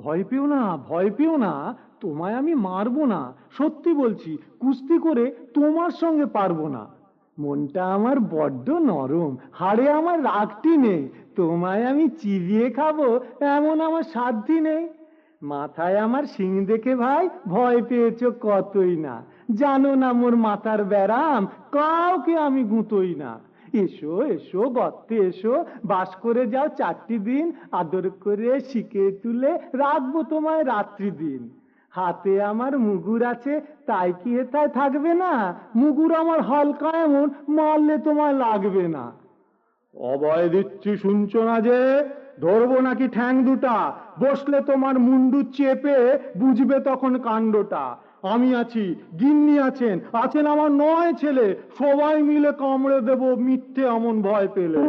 ভয় পেও না, ভয় পেও না। তোমায় আমি মারবো না, সত্যি বলছি। কুস্তি করে তোমার সঙ্গে পারবো না। মনটা আমার বড্ড নরম, হাড়ে আমার রাগটি নেই। তোমায় আমি চিবিয়ে খাবো এমন আমার সাধ্যি নেই। মাথায় আমার শিং দেখে ভাই ভয় পেয়েছ কতই না। জানো না মোর মাথার ব্যারাম, কাউকে আমি গুঁতোই না। এসো এসো গর্তে এসো, বাস করে যাও 4টি দিন। আদর করে শিকে তুলে রাখবো তোমায় রাত্রি দিন। হাতে আমার মুগুর আছে, তাই কি হেথায় থাকবে না? মুগুর আমার হালকা এমন, মারলে তোমায় লাগবে না। অভয় দিচ্ছি, শুনছো না যে? ধরবো নাকি ঠ্যাং দুটা? বসলে তোমার মুন্ডু চেপে বুঝবে তখন কাণ্ডটা। আমি আছি, গিন্নি আছেন, আছেন আমার 9 ছেলে। সবাই মিলে কামড়ে দেব মিথ্যে এমন ভয় পেলে।